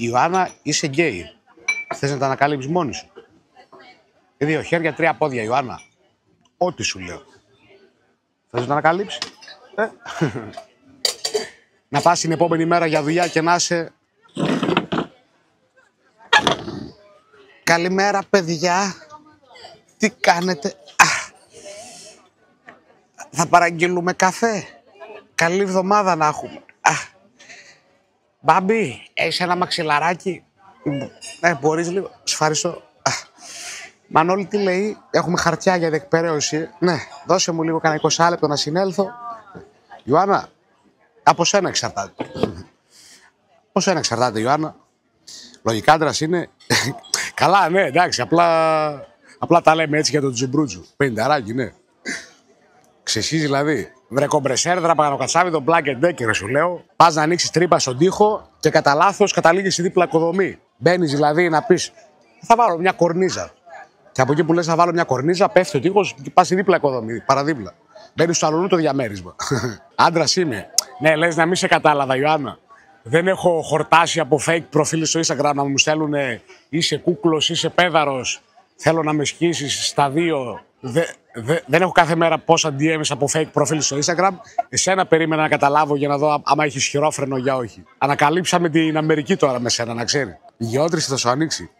Ιωάννα, είσαι γκέι. Θες να τα ανακαλύψεις μόνη σου. 2 χέρια, 3 πόδια, Ιωάννα. Ό,τι σου λέω. Θες να τα ανακαλύψεις. Να πας την επόμενη μέρα για δουλειά και να είσαι... Καλημέρα, παιδιά. Τι κάνετε. Θα παραγγείλουμε καφέ. Καλή εβδομάδα να έχουμε. Μπάμπη, έχεις ένα μαξιλαράκι. Μπορείς λίγο. Σου ευχαριστώ. Μανώλη, τι λέει, έχουμε χαρτιά για διεκπαιρέωση. Ναι, δώσε μου λίγο κανένα 20 λεπτό να συνέλθω. Ιωάννα, από σένα εξαρτάται. Από σένα εξαρτάται, Ιωάννα. Λογικά άντρας είναι. Καλά, ναι, εντάξει, απλά τα λέμε έτσι για τον Τζουμπρούτζου. 50 ναι. Ξεσχίζει δηλαδή. Βρε κομπρεσέρδρα, παγανοκατσάβι, τον Black & Decker, σου λέω. Πας να ανοίξεις τρύπα στον τοίχο και κατά λάθος καταλήγεις στη δίπλα οικοδομή. Μπαίνεις δηλαδή να πεις, θα βάλω μια κορνίζα. Και από εκεί που λες θα βάλω μια κορνίζα, πέφτει ο τοίχος και πας στη δίπλα οικοδομή, παραδίπλα. Μπαίνεις στο αλλού το διαμέρισμα. Άντρας είμαι. Ναι, λες να μην σε κατάλαβα, Ιωάννα. Δεν έχω χορτάσει από fake προφίλ στο Instagram να μου στέλνουν είσαι κούκλος, είσαι πέδαρος. Θέλω να με σκίσεις στα 2. Δεν έχω κάθε μέρα πόσα DMs από fake προφίλ στο Instagram. Εσένα περίμενα να καταλάβω για να δω άμα έχεις χειρόφρενο για όχι. Ανακαλύψαμε την Αμερική τώρα με σένα, να ξέρει. Η γεώτρηση θα σου ανοίξει.